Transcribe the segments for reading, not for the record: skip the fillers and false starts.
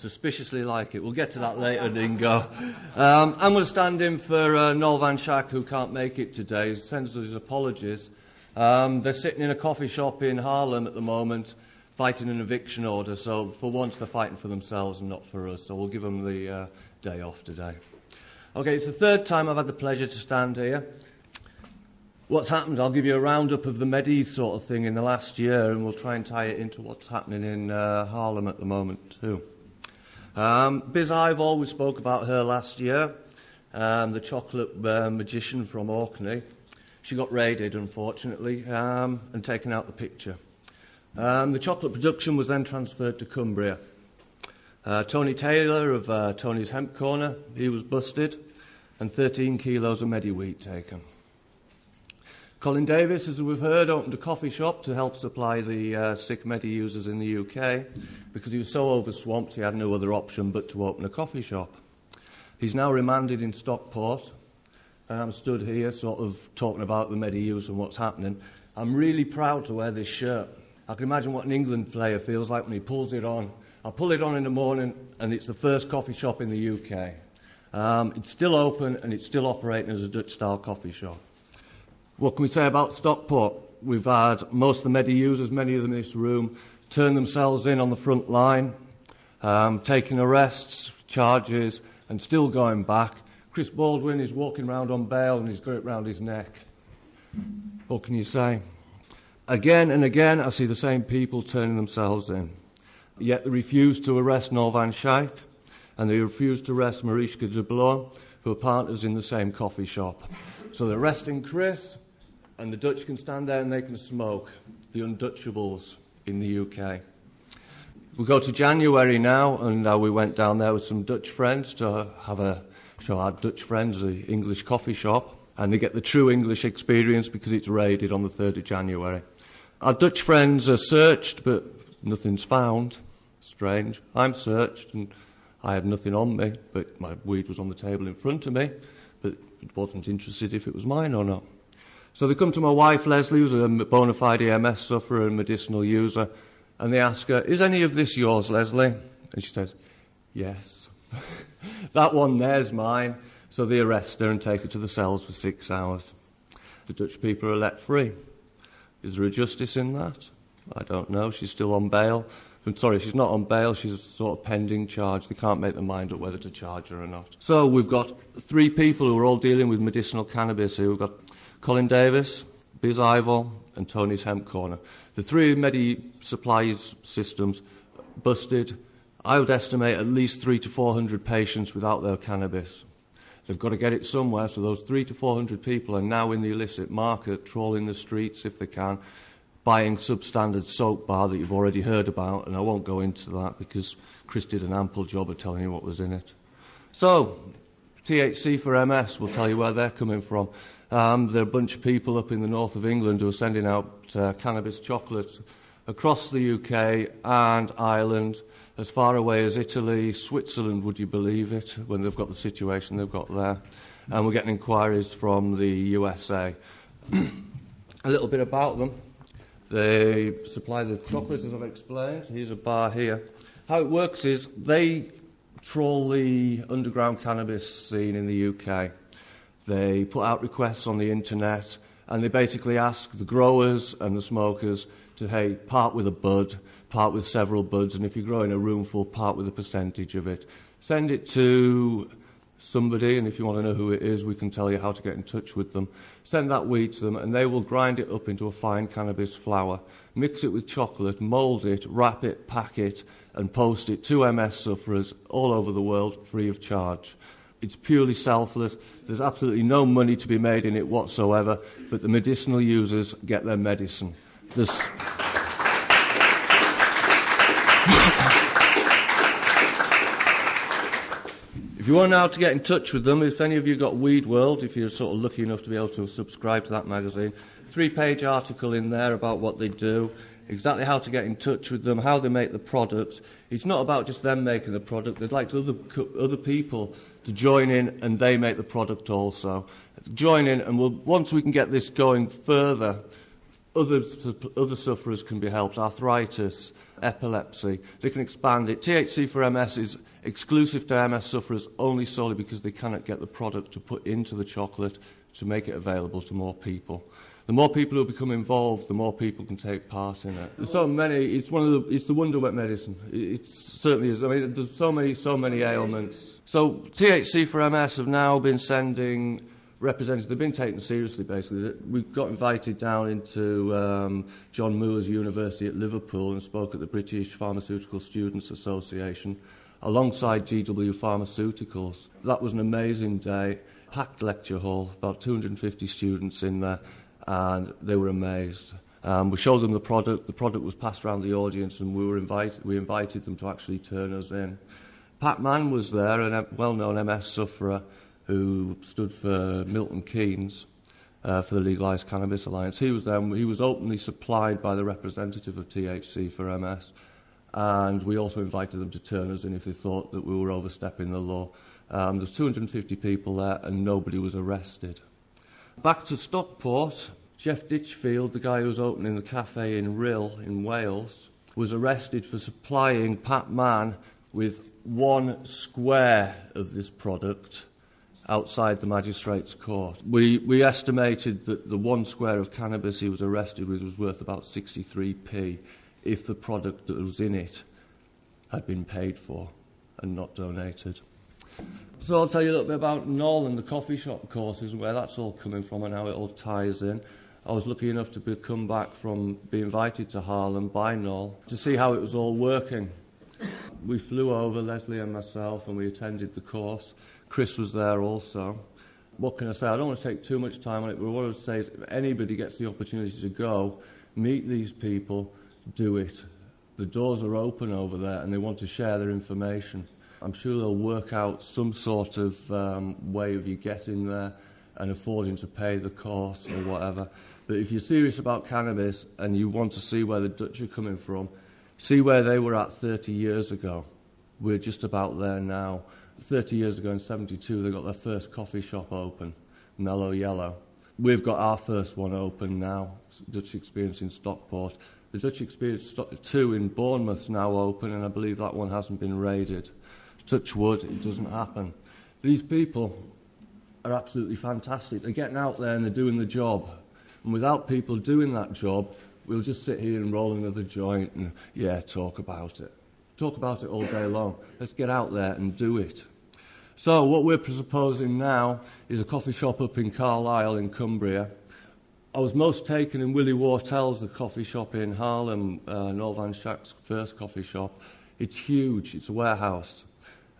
suspiciously like it. We'll get to that later, Dingo. I'm going to stand in for Noel Van Schack, who can't make it today. He sends us his apologies. They're sitting in a coffee shop in Harlem at the moment, fighting an eviction order, so for once they're fighting for themselves and not for us, so we'll give them the day off today. Okay, it's the third time I've had the pleasure to stand here. What's happened, I'll give you a roundup of the Medi sort of thing in the last year, and we'll try and tie it into what's happening in Harlem at the moment too. Biz Ivor, we spoke about her last year, the chocolate magician from Orkney. She got raided, unfortunately, and taken out the picture. The chocolate production was then transferred to Cumbria. Tony Taylor of Tony's Hemp Corner, he was busted, and 13 kilos of Medi wheat taken. Colin Davis, as we've heard, opened a coffee shop to help supply the sick Medi users in the UK because he was so overswamped he had no other option but to open a coffee shop. He's now remanded in Stockport, and I'm stood here sort of talking about the Medi use and what's happening. I'm really proud to wear this shirt. I can imagine what an England player feels like when he pulls it on. I pull it on in the morning and it's the first coffee shop in the UK. It's still open and it's still operating as a Dutch-style coffee shop. What can we say about Stockport? We've had most of the Medi users, many of them in this room, turn themselves in on the front line, taking arrests, charges, and still going back. Chris Baldwin is walking around on bail and he's got it round his neck. What can you say? Again and again, I see the same people turning themselves in. Yet they refuse to arrest Noel Van Schaik, and they refuse to arrest Mariska de Blois, who are partners in the same coffee shop. So they're arresting Chris, and the Dutch can stand there and they can smoke, the undutchables in the UK. We go to January now, and we went down there with some Dutch friends to show our Dutch friends the English coffee shop, and they get the true English experience because it's raided on the 3rd of January. Our Dutch friends are searched, but nothing's found. Strange. I'm searched, and I had nothing on me, but my weed was on the table in front of me, but it wasn't interested if it was mine or not. So they come to my wife, Leslie, who's a bona fide EMS sufferer and medicinal user, and they ask her, "Is any of this yours, Leslie?" And she says, "Yes." "That one there's mine." So they arrest her and take her to the cells for 6 hours. The Dutch people are let free. Is there a justice in that? I don't know. She's still on bail. I'm sorry, she's not on bail. She's sort of pending charge. They can't make their mind up whether to charge her or not. So we've got 3 people who are all dealing with medicinal cannabis here. We've got Colin Davis, Biz Ivor, and Tony's Hemp Corner. The 3 Medi supply systems busted. I would estimate at least 300 to 400 patients without their cannabis. They've got to get it somewhere, so those 300 to 400 people are now in the illicit market, trawling the streets if they can, buying substandard soap bar that you've already heard about, and I won't go into that because Chris did an ample job of telling you what was in it. So, THC for MS will tell you where they're coming from. There are a bunch of people up in the north of England who are sending out cannabis chocolate across the UK and Ireland, as far away as Italy, Switzerland, would you believe it, when they've got the situation they've got there. And we're getting inquiries from the USA. A little bit about them. They supply the chocolate, as I've explained. Here's a bar here. How it works is they trawl the underground cannabis scene in the UK. They put out requests on the internet, and they basically ask the growers and the smokers to, hey, part with a bud, part with several buds, and if you're growing a room full, part with a percentage of it. Send it to somebody, and if you want to know who it is, we can tell you how to get in touch with them. Send that weed to them, and they will grind it up into a fine cannabis flour, mix it with chocolate, mould it, wrap it, pack it, and post it to MS sufferers all over the world free of charge. It's purely selfless. There's absolutely no money to be made in it whatsoever, but the medicinal users get their medicine. If you want now to get in touch with them, if any of you got Weed World, if you're sort of lucky enough to be able to subscribe to that magazine, 3-page article in there about what they do, exactly how to get in touch with them, how they make the product. It's not about just them making the product. They'd like other people to join in, and they make the product also. Join in, and once we can get this going further, other sufferers can be helped. Arthritis, epilepsy. They can expand it. THC for MS is exclusive to MS sufferers only solely because they cannot get the product to put into the chocolate to make it available to more people. The more people who become involved, the more people can take part in it. There's so many. It's the wonder wet medicine. It certainly is. I mean, there's so many ailments. So THC for MS have now been sending representatives. They've been taken seriously. Basically, we got invited down into John Moores University at Liverpool and spoke at the British Pharmaceutical Students Association alongside GW Pharmaceuticals. That was an amazing day. Packed lecture hall, about 250 students in there. And they were amazed. We showed them the product. The product was passed around the audience, and we invited them to actually turn us in. Pat Mann was there, a well-known MS sufferer who stood for Milton Keynes for the Legalised Cannabis Alliance. He was there, and he was openly supplied by the representative of THC for MS. And we also invited them to turn us in if they thought that we were overstepping the law. There's 250 people there, and nobody was arrested. Back to Stockport, Jeff Ditchfield, the guy who was opening the cafe in Rhyl in Wales, was arrested for supplying Pat Mann with 1 square of this product outside the magistrate's court. We estimated that the 1 square of cannabis he was arrested with was worth about 63p if the product that was in it had been paid for and not donated. So I'll tell you a little bit about Noel and the coffee shop courses and where that's all coming from and how it all ties in. I was lucky enough to come back from being invited to Harlem by Noel to see how it was all working. We flew over, Leslie and myself, and we attended the course. Chris was there also. What can I say? I don't want to take too much time on it, but what I would say is if anybody gets the opportunity to go, meet these people, do it. The doors are open over there and they want to share their information. I'm sure they'll work out some sort of way of you getting there and affording to pay the course or whatever. But if you're serious about cannabis and you want to see where the Dutch are coming from, see where they were at 30 years ago. We're just about there now. 30 years ago in 72, they got their first coffee shop open, Mellow Yellow. We've got our first one open now, Dutch Experience in Stockport. The Dutch Experience 2 in Bournemouth's now open, and I believe that one hasn't been raided. Touch wood, it doesn't happen. These people are absolutely fantastic. They're getting out there and they're doing the job. And without people doing that job, we'll just sit here and roll another joint and, talk about it. Talk about it all day long. Let's get out there and do it. So what we're proposing now is a coffee shop up in Carlisle in Cumbria. I was most taken in Willie Wartell's, the coffee shop in Harlem, Noel Van Schack's first coffee shop. It's huge. It's a warehouse.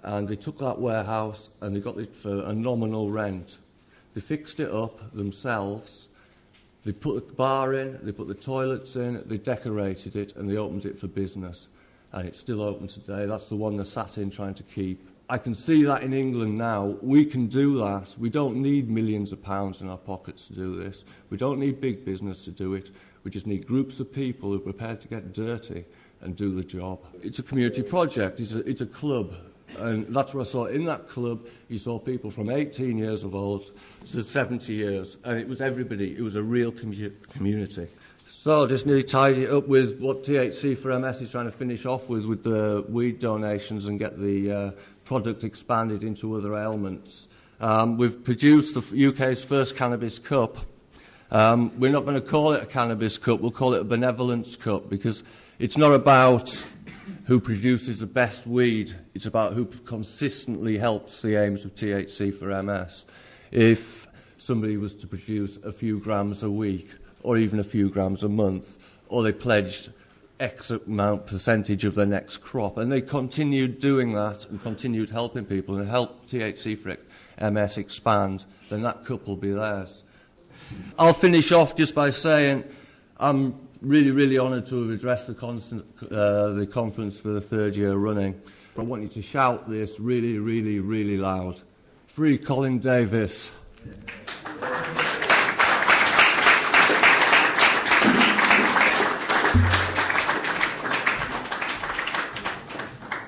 And they took that warehouse and they got it for a nominal rent. They fixed it up themselves. They put a bar in, they put the toilets in, they decorated it, and they opened it for business. And it's still open today. That's the one they sat in trying to keep. I can see that in England now. We can do that. We don't need millions of pounds in our pockets to do this. We don't need big business to do it. We just need groups of people who are prepared to get dirty and do the job. It's a community project. It's a club. And that's what I saw. In that club, you saw people from 18 years of old to 70 years. And it was everybody. It was a real community. So I'll just nearly tied it up with what THC for MS is trying to finish off with the weed donations and get the product expanded into other ailments. We've produced the UK's first cannabis cup. We're not going to call it a cannabis cup. We'll call it a benevolence cup because it's not about who produces the best weed. It's about who consistently helps the aims of THC for MS. If somebody was to produce a few grams a week or even a few grams a month, or they pledged X amount percentage of their next crop, and they continued doing that and continued helping people and helped THC for MS expand, then that cup will be theirs. I'll finish off just by saying I'm really, really honoured to have addressed the conference for the third year running. I want you to shout this really, really, really loud. Free Colin Davis.